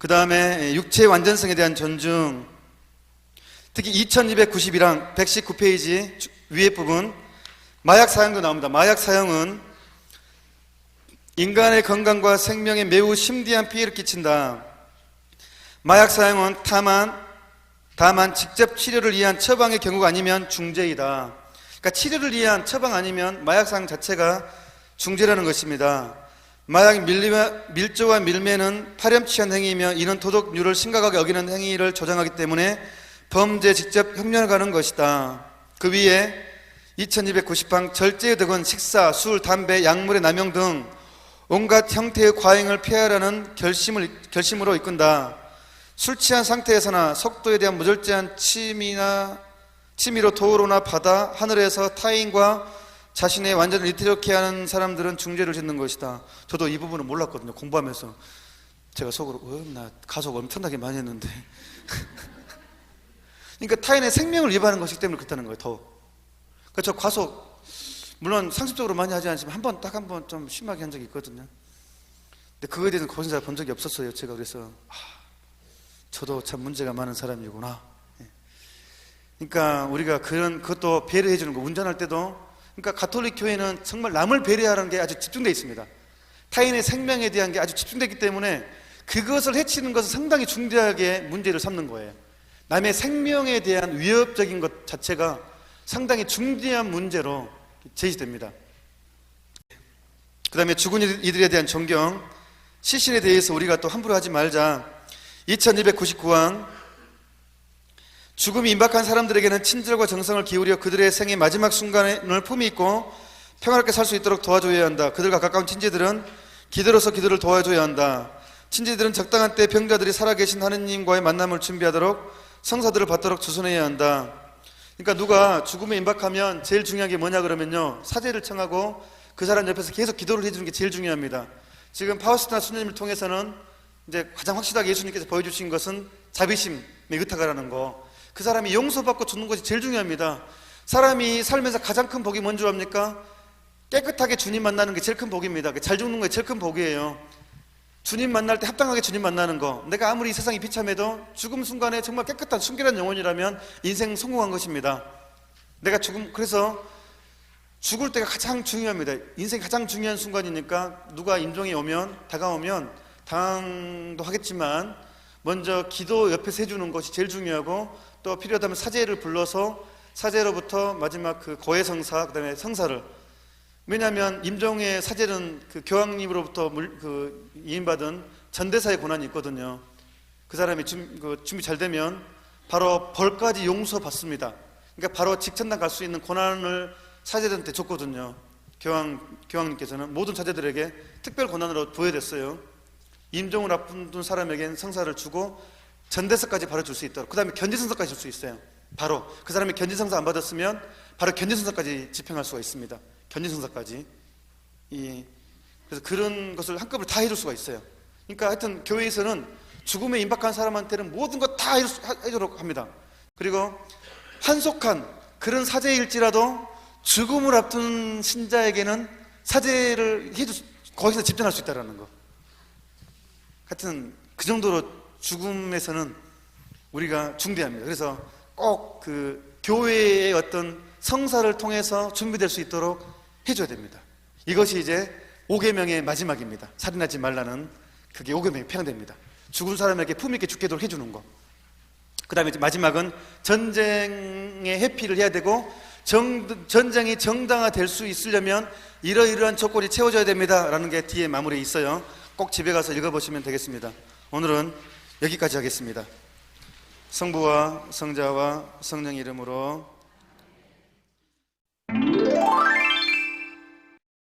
그 다음에 육체의 완전성에 대한 존중, 특히 2291항 119페이지 위에 부분 마약 사용도 나옵니다. 마약 사용은 인간의 건강과 생명에 매우 심대한 피해를 끼친다. 마약 사용은 다만 직접 치료를 위한 처방의 경우가 아니면 중죄이다. 그러니까 치료를 위한 처방 아니면 마약 사용 자체가 중죄라는 것입니다. 마약 밀조와 밀매는 파렴치한 행위이며 이는 도덕률을 심각하게 어기는 행위를 조장하기 때문에 범죄에 직접 혁명을 가는 것이다. 그 위에 2290항 절제의 덕은 식사, 술, 담배, 약물의 남용 등 온갖 형태의 과잉을 피하라는 결심으로 이끈다. 술 취한 상태에서나 속도에 대한 무절제한 취미로 도로나 바다, 하늘에서 타인과 자신의 완전을 이렇게 하는 사람들은 중죄를 짓는 것이다. 저도 이 부분은 몰랐거든요. 공부하면서 제가 속으로 나 가속 엄청나게 많이 했는데 그러니까 타인의 생명을 위반하는 것이기 때문에 그렇다는 거예요. 더. 그러니까 저 과속 물론 상습적으로 많이 하지 않지만 딱 한 번 좀 심하게 한 적이 있거든요. 근데 그거에 대해서는 거짓말 본 적이 없었어요. 제가 그래서 저도 참 문제가 많은 사람이구나. 그러니까 우리가 그것도 배려해 주는 거, 운전할 때도. 그러니까 가톨릭 교회는 정말 남을 배려하는 게 아주 집중되어 있습니다. 타인의 생명에 대한 게 아주 집중되기 때문에 그것을 해치는 것은 상당히 중대하게 문제를 삼는 거예요. 남의 생명에 대한 위협적인 것 자체가 상당히 중대한 문제로 제시됩니다. 그 다음에 죽은 이들에 대한 존경, 시신에 대해서 우리가 또 함부로 하지 말자. 2299항 죽음이 임박한 사람들에게는 친절과 정성을 기울여 그들의 생의 마지막 순간을 품위 있고 평화롭게 살 수 있도록 도와줘야 한다. 그들과 가까운 친지들은 기도로서 그들을 도와줘야 한다. 친지들은 적당한 때 병자들이 살아계신 하느님과의 만남을 준비하도록 성사들을 받도록 주선해야 한다. 그러니까 누가 죽음에 임박하면 제일 중요한 게 뭐냐 그러면요, 사죄를 청하고 그 사람 옆에서 계속 기도를 해주는 게 제일 중요합니다. 지금 파우스티나 수녀님을 통해서는 이제 가장 확실하게 예수님께서 보여주신 것은 자비심의 의탁하라는 거, 그 사람이 용서받고 죽는 것이 제일 중요합니다. 사람이 살면서 가장 큰 복이 뭔 줄 압니까? 깨끗하게 주님 만나는 게 제일 큰 복입니다. 잘 죽는 게 제일 큰 복이에요. 주님 만날 때 합당하게 주님 만나는 거. 내가 아무리 이 세상이 비참해도 죽음 순간에 정말 깨끗한 순결한 영혼이라면 인생 성공한 것입니다. 그래서 죽을 때가 가장 중요합니다. 인생이 가장 중요한 순간이니까 누가 임종이 다가오면 당도 하겠지만 먼저 기도 옆에서 해주는 것이 제일 중요하고, 또 필요하다면 사제를 불러서 사제로부터 마지막 그 고해성사, 그 다음에 성사를, 왜냐하면 임종의 사제는 그 교황님으로부터 이임받은 전대사의 권한이 있거든요. 그 사람이 준비 잘 되면 바로 벌까지 용서받습니다. 그러니까 바로 직천당 갈 수 있는 권한을 사제들한테 줬거든요. 교황님께서는 모든 사제들에게 특별 권한으로 부여됐어요. 임종을 앞둔 사람에겐 성사를 주고 전대사까지 바로 줄 수 있도록, 그 다음에 견지성사까지 줄 수 있어요. 바로 그 사람이 견지성사 안 받았으면 바로 견지성사까지 집행할 수가 있습니다. 견지성사까지. 그래서 그런 것을 한꺼번에 다 해줄 수가 있어요. 그러니까 하여튼 교회에서는 죽음에 임박한 사람한테는 모든 것 다 해주도록 합니다. 그리고 한속한 그런 사제일지라도 죽음을 앞둔 신자에게는 사제를 거기서 집전할 수 있다는 거. 하여튼 그 정도로 죽음에서는 우리가 중대합니다. 그래서 꼭 그 교회의 어떤 성사를 통해서 준비될 수 있도록 해줘야 됩니다. 이것이 이제 5계명의 마지막입니다. 살인하지 말라는 그게 5계명에 해당됩니다. 죽은 사람에게 품위 있게 죽게 해주는 거. 그 다음에 마지막은 전쟁에 회피를 해야 되고, 전쟁이 정당화될 수 있으려면 이러이러한 조건이 채워져야 됩니다 라는 게 뒤에 마무리에 있어요. 꼭 집에 가서 읽어보시면 되겠습니다. 오늘은 여기까지 하겠습니다. 성부와 성자와 성령 이름으로